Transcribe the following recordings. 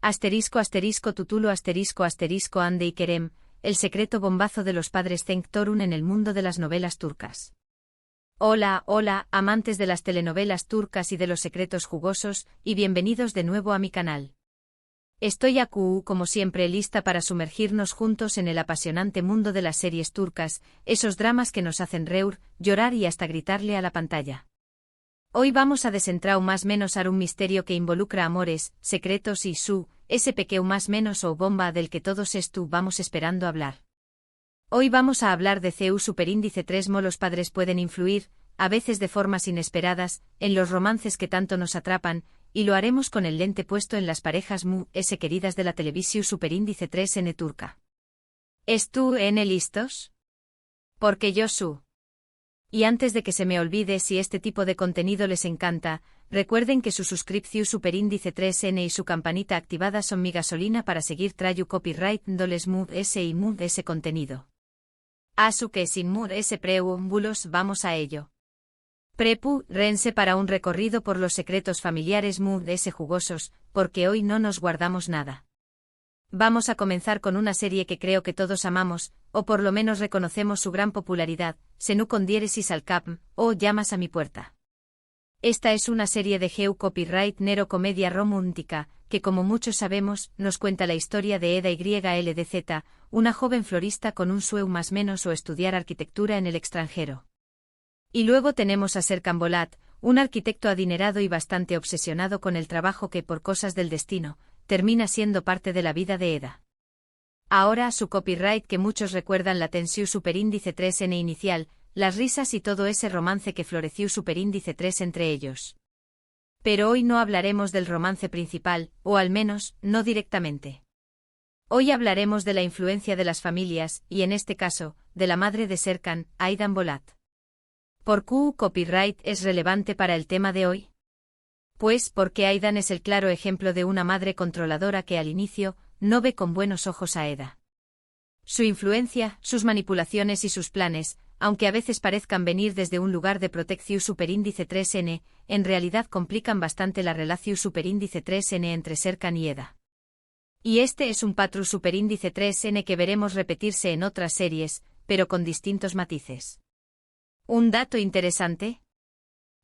Asterisco asterisco tutulo asterisco asterisco Ande y Kerem, el secreto bombazo de los padres Cenk Torun en el mundo de las novelas turcas. Hola, hola, amantes de las telenovelas turcas y de los secretos jugosos, y bienvenidos de nuevo a mi canal. Estoy aquí, como siempre, lista para sumergirnos juntos en el apasionante mundo de las series turcas, esos dramas que nos hacen reír, llorar y hasta gritarle a la pantalla. Hoy vamos a desentrar más menos a un misterio que involucra amores, secretos y ese pequeño más menos o bomba del que todos vamos esperando hablar. Hoy vamos a hablar de CEU superíndice 3. Los padres pueden influir, a veces de formas inesperadas, en los romances que tanto nos atrapan, y lo haremos con el lente puesto en las parejas queridas de la televisión superíndice 3N turca. ¿Listos? Porque yo Y antes de que se me olvide, si este tipo de contenido les encanta, recuerden que su suscripción superíndice 3N y su campanita activada son mi gasolina para seguir trayendo copyright dándoles ese contenido. Que sin ese preámbulos vamos a ello. Prepárense para un recorrido por los secretos familiares ese jugosos, porque hoy no nos guardamos nada. Vamos a comenzar con una serie que creo que todos amamos, o por lo menos reconocemos su gran popularidad, Senu con diéresis al cap, o Llamas a mi puerta. Esta es una serie de GEU copyright nero comedia romántica, que como muchos sabemos, nos cuenta la historia de Eda YLDZ, una joven florista con un sueño más menos o estudiar arquitectura en el extranjero. Y luego tenemos a Serkan Bolat, un arquitecto adinerado y bastante obsesionado con el trabajo que por cosas del destino, termina siendo parte de la vida de Eda. Ahora su copyright que muchos recuerdan la tensión superíndice 3N inicial, las risas y todo ese romance que floreció superíndice 3 entre ellos. Pero hoy no hablaremos del romance principal, o al menos, no directamente. Hoy hablaremos de la influencia de las familias, y en este caso, de la madre de Serkan, Aydan Bolat. ¿Por qué copyright es relevante para el tema de hoy? Pues porque Aydan es el claro ejemplo de una madre controladora que al inicio, no ve con buenos ojos a Eda. Su influencia, sus manipulaciones y sus planes, aunque a veces parezcan venir desde un lugar de protección superíndice 3N, en realidad complican bastante la relación superíndice 3N entre Serkan y Eda. Y este es un patrón superíndice 3N que veremos repetirse en otras series, pero con distintos matices. ¿Un dato interesante?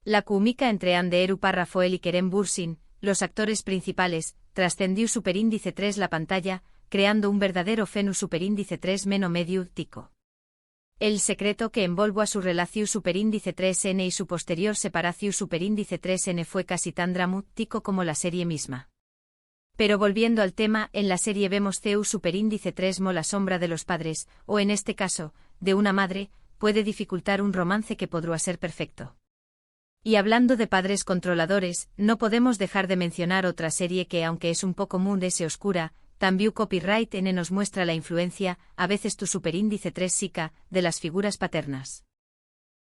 La química entre Anderu Rafael y Kerem Bürsin, los actores principales, trascendió superíndice 3 la pantalla, creando un verdadero fenómeno superíndice 3 medio tico. El secreto que envolvió a su relación superíndice 3N y su posterior separación superíndice 3N fue casi tan dramático como la serie misma. Pero volviendo al tema, en la serie vemos CEU superíndice 3 la sombra de los padres, o en este caso, de una madre, puede dificultar un romance que podría ser perfecto. Y hablando de padres controladores, no podemos dejar de mencionar otra serie que aunque es un poco oscura, también copyright N nos muestra la influencia, a veces tu superíndice 3 psica, de las figuras paternas.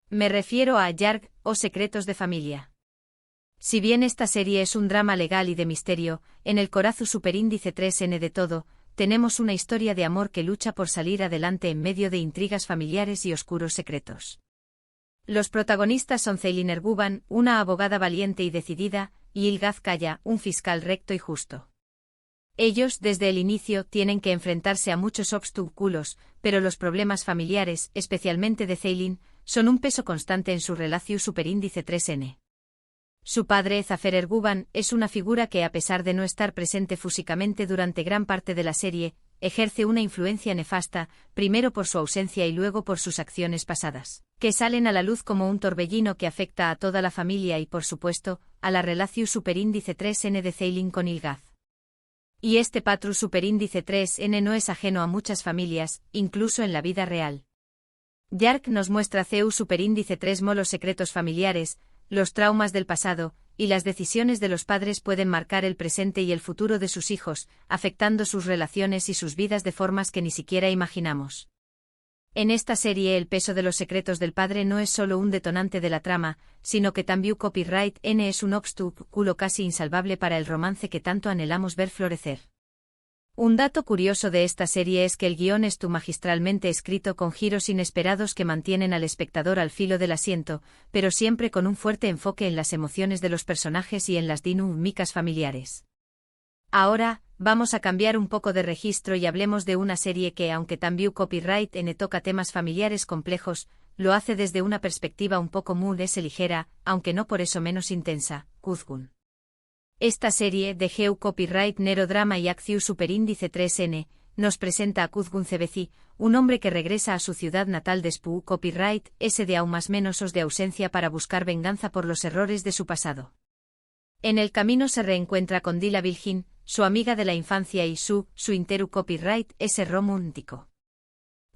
Me refiero a Yarg, o Secretos de Familia. Si bien esta serie es un drama legal y de misterio, en el corazón superíndice 3N de todo, tenemos una historia de amor que lucha por salir adelante en medio de intrigas familiares y oscuros secretos. Los protagonistas son Ceylin Erguvan, una abogada valiente y decidida, y Ilgaz Kaya, un fiscal recto y justo. Ellos, desde el inicio, tienen que enfrentarse a muchos obstáculos, pero los problemas familiares, especialmente de Ceylin, son un peso constante en su relación superíndice 3N. Su padre, Zafer Erguvan, es una figura que a pesar de no estar presente físicamente durante gran parte de la serie, ejerce una influencia nefasta, primero por su ausencia y luego por sus acciones pasadas, que salen a la luz como un torbellino que afecta a toda la familia y por supuesto, a la relación superíndice 3N de Ceylin con Ilgaz. Y este patrón superíndice 3N no es ajeno a muchas familias, incluso en la vida real. Yarg nos muestra CEU superíndice 3 los secretos familiares, los traumas del pasado, y las decisiones de los padres pueden marcar el presente y el futuro de sus hijos, afectando sus relaciones y sus vidas de formas que ni siquiera imaginamos. En esta serie el peso de los secretos del padre no es solo un detonante de la trama, sino que también copyright N es un obstáculo casi insalvable para el romance que tanto anhelamos ver florecer. Un dato curioso de esta serie es que el guión es magistralmente escrito con giros inesperados que mantienen al espectador al filo del asiento, pero siempre con un fuerte enfoque en las emociones de los personajes y en las dinámicas familiares. Ahora, vamos a cambiar un poco de registro y hablemos de una serie que, aunque también Copyright N toca temas familiares complejos, lo hace desde una perspectiva un poco ligera, aunque no por eso menos intensa, Kuzgun. Esta serie, de Geu Copyright Nero Drama y Acciu Superíndice 3N, nos presenta a Kuzgun Cebeci, un hombre que regresa a su ciudad natal de Spu Copyright S de aún más menos os de ausencia para buscar venganza por los errores de su pasado. En el camino se reencuentra con Dila Bilgin, su amiga de la infancia y su interu Copyright S romántico.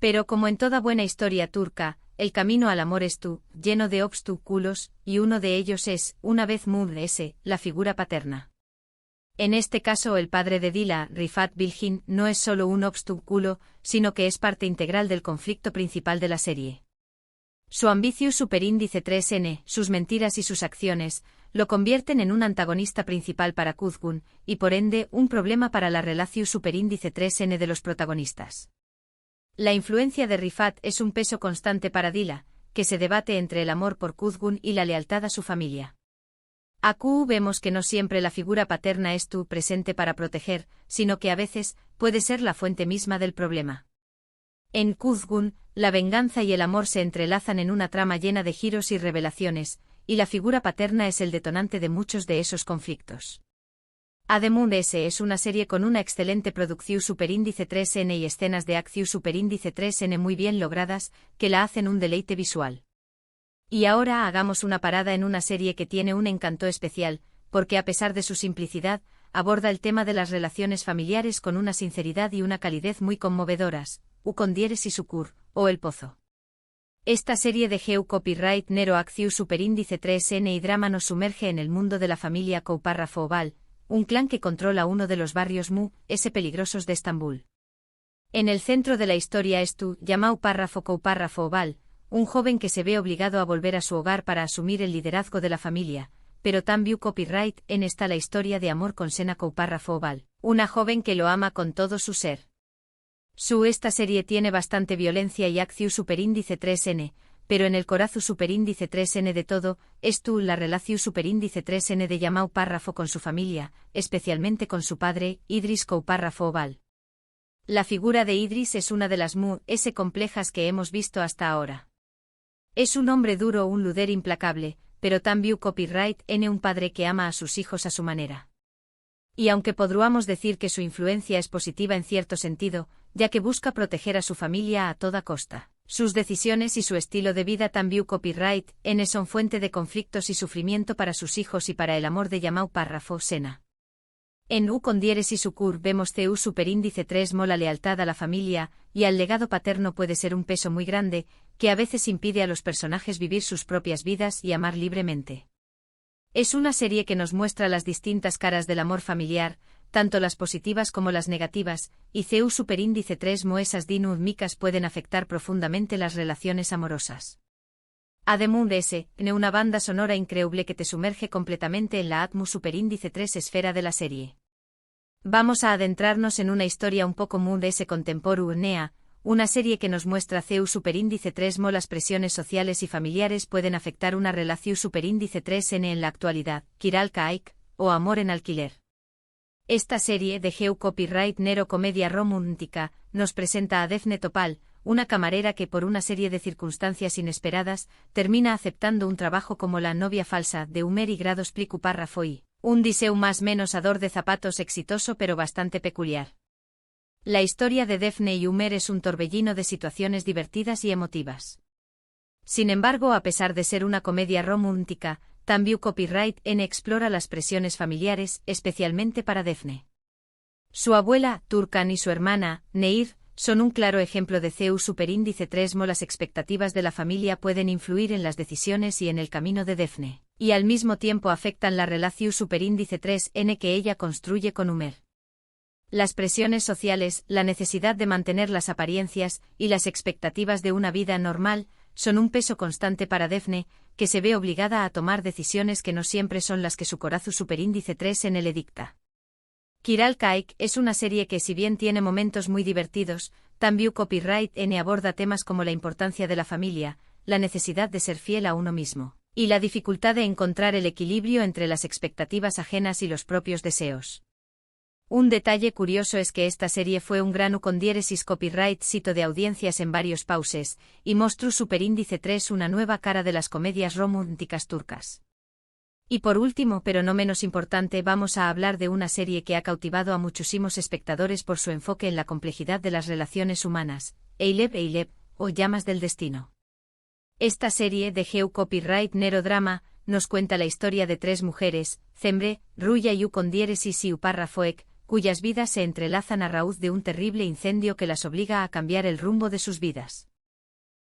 Pero como en toda buena historia turca, el camino al amor es lleno de obstáculos, y uno de ellos es, una vez S, la figura paterna. En este caso el padre de Dila, Rifat Bilgin, no es solo un obstáculo, sino que es parte integral del conflicto principal de la serie. Su ambicio superíndice 3N, sus mentiras y sus acciones, lo convierten en un antagonista principal para Kuzgun, y por ende un problema para la relación superíndice 3N de los protagonistas. La influencia de Rifat es un peso constante para Dila, que se debate entre el amor por Kuzgun y la lealtad a su familia. Aquí vemos que no siempre la figura paterna es presente para proteger, sino que a veces puede ser la fuente misma del problema. En Kuzgun, la venganza y el amor se entrelazan en una trama llena de giros y revelaciones, y la figura paterna es el detonante de muchos de esos conflictos. Además es una serie con una excelente producción superíndice 3N y escenas de acción superíndice 3N muy bien logradas, que la hacen un deleite visual. Y ahora hagamos una parada en una serie que tiene un encanto especial, porque a pesar de su simplicidad, aborda el tema de las relaciones familiares con una sinceridad y una calidez muy conmovedoras, con Dieres y Sucur, o El Pozo. Esta serie de Geu Copyright Nero Acciu Superíndice 3N y drama nos sumerge en el mundo de la familia Couparrafo Oval, un clan que controla uno de los barrios peligrosos de Estambul. En el centro de la historia es llamado Couparrafo Oval, un joven que se ve obligado a volver a su hogar para asumir el liderazgo de la familia, pero también Copyright en está la historia de amor con Sena Couparrafo Oval, una joven que lo ama con todo su ser. Esta serie tiene bastante violencia y acciu superíndice 3N, pero en el corazu superíndice 3N de todo, es la relación superíndice 3N de Yamau Párrafo con su familia, especialmente con su padre, Idris Couparrafo Oval. La figura de Idris es una de las complejas que hemos visto hasta ahora. Es un hombre duro, un líder implacable, pero también Copyright N un padre que ama a sus hijos a su manera. Y aunque podríamos decir que su influencia es positiva en cierto sentido, ya que busca proteger a su familia a toda costa, sus decisiones y su estilo de vida también Copyright N son fuente de conflictos y sufrimiento para sus hijos y para el amor de Yamau Párrafo Sena. En con Dieres y Sucur vemos superíndice 3 la lealtad a la familia, y al legado paterno puede ser un peso muy grande, que a veces impide a los personajes vivir sus propias vidas y amar libremente. Es una serie que nos muestra las distintas caras del amor familiar, tanto las positivas como las negativas, y superíndice 3 esas dinámicas pueden afectar profundamente las relaciones amorosas. Además de una banda sonora increíble que te sumerge completamente en la atmu superíndice 3 esfera de la serie. Vamos a adentrarnos en una historia un poco contemporánea, una serie que nos muestra superíndice 3 las presiones sociales y familiares pueden afectar una relación superíndice 3N en la actualidad, Kiral Kaik, o Amor en alquiler. Esta serie de Geu Copyright Nero comedia romántica nos presenta a Defne Topal, una camarera que por una serie de circunstancias inesperadas termina aceptando un trabajo como la novia falsa de Umer y Grados Plicu Párrafo y un diseu más menos ador de zapatos exitoso pero bastante peculiar. La historia de Defne y Umer es un torbellino de situaciones divertidas y emotivas. Sin embargo, a pesar de ser una comedia romántica, también Copyright N explora las presiones familiares, especialmente para Defne. Su abuela, Turkan, y su hermana, Neir, son un claro ejemplo de superíndice 3 las expectativas de la familia pueden influir en las decisiones y en el camino de Defne, y al mismo tiempo afectan la relación superíndice 3N que ella construye con Umer. Las presiones sociales, la necesidad de mantener las apariencias y las expectativas de una vida normal son un peso constante para Defne, que se ve obligada a tomar decisiones que no siempre son las que su corazu superíndice 3N le dicta. Kiral Kaik es una serie que, si bien tiene momentos muy divertidos, también Copyright N aborda temas como la importancia de la familia, la necesidad de ser fiel a uno mismo, y la dificultad de encontrar el equilibrio entre las expectativas ajenas y los propios deseos. Un detalle curioso es que esta serie fue un gran con diéresis copyright sito de audiencias en varios pauses, y mostró superíndice 3 una nueva cara de las comedias románticas turcas. Y por último, pero no menos importante, vamos a hablar de una serie que ha cautivado a muchísimos espectadores por su enfoque en la complejidad de las relaciones humanas, Eyleb, o Llamas del Destino. Esta serie de Geu Copyright Nero Drama nos cuenta la historia de tres mujeres, Cemre, Ruya y con diéresis y Uparra Foek, cuyas vidas se entrelazan a raíz de un terrible incendio que las obliga a cambiar el rumbo de sus vidas.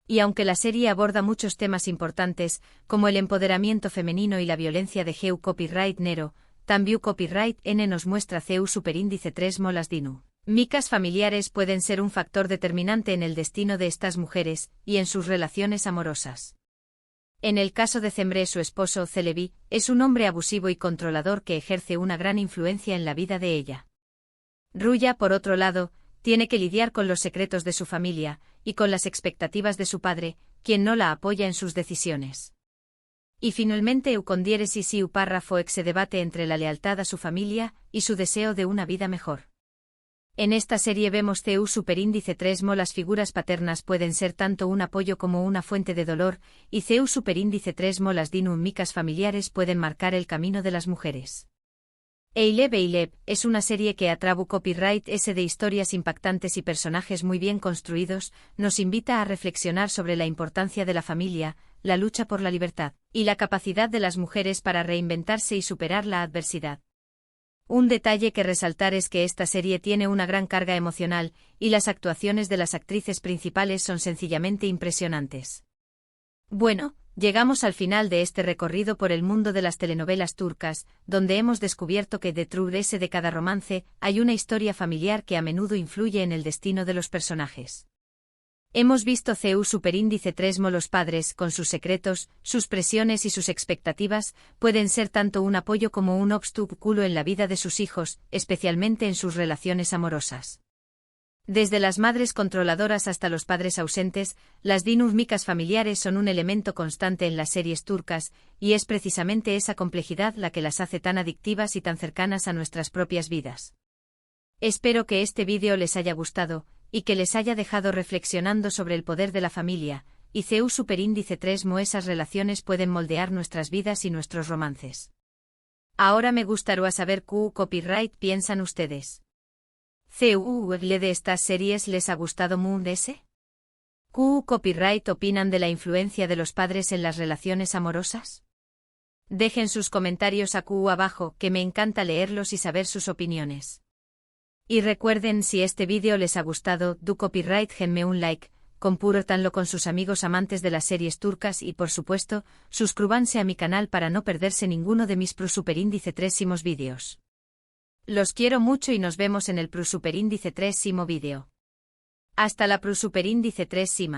Y aunque la serie aborda muchos temas importantes, como el empoderamiento femenino y la violencia de Geu Copyright Nero, también Copyright N nos muestra Ceu superíndice 3 molas dinu. Micas familiares pueden ser un factor determinante en el destino de estas mujeres, y en sus relaciones amorosas. En el caso de Cemre, su esposo, Celebi, es un hombre abusivo y controlador que ejerce una gran influencia en la vida de ella. Ruya, por otro lado, tiene que lidiar con los secretos de su familia, y con las expectativas de su padre, quien no la apoya en sus decisiones. Y finalmente Eucondiéresis y Uparra Foek se debate entre la lealtad a su familia y su deseo de una vida mejor. En esta serie vemos Ceu superíndice 3 las figuras paternas pueden ser tanto un apoyo como una fuente de dolor, y Ceu superíndice 3 las dinamicas familiares pueden marcar el camino de las mujeres. Eyleb es una serie que a través copyright S de historias impactantes y personajes muy bien construidos, nos invita a reflexionar sobre la importancia de la familia, la lucha por la libertad, y la capacidad de las mujeres para reinventarse y superar la adversidad. Un detalle que resaltar es que esta serie tiene una gran carga emocional, y las actuaciones de las actrices principales son sencillamente impresionantes. Bueno, llegamos al final de este recorrido por el mundo de las telenovelas turcas, donde hemos descubierto que detrás de cada romance hay una historia familiar que a menudo influye en el destino de los personajes. Hemos visto Ceu superíndice 3 los padres, con sus secretos, sus presiones y sus expectativas, pueden ser tanto un apoyo como un obstáculo en la vida de sus hijos, especialmente en sus relaciones amorosas. Desde las madres controladoras hasta los padres ausentes, las dinamicas familiares son un elemento constante en las series turcas, y es precisamente esa complejidad la que las hace tan adictivas y tan cercanas a nuestras propias vidas. Espero que este vídeo les haya gustado, y que les haya dejado reflexionando sobre el poder de la familia, y Ceu superíndice 3 esas relaciones pueden moldear nuestras vidas y nuestros romances. Ahora me gustaría saber qué copyright piensan ustedes. ¿Ceu de estas series les ha gustado mucho? ¿Qué copyright opinan de la influencia de los padres en las relaciones amorosas? Dejen sus comentarios aquí abajo, que me encanta leerlos y saber sus opiniones. Y recuerden, si este vídeo les ha gustado, do copyright denme un like, compártanlo con sus amigos amantes de las series turcas y por supuesto, suscríbanse a mi canal para no perderse ninguno de mis superíndice 3 vídeos. Los quiero mucho y nos vemos en el superíndice 3 vídeo. Hasta la superíndice 3.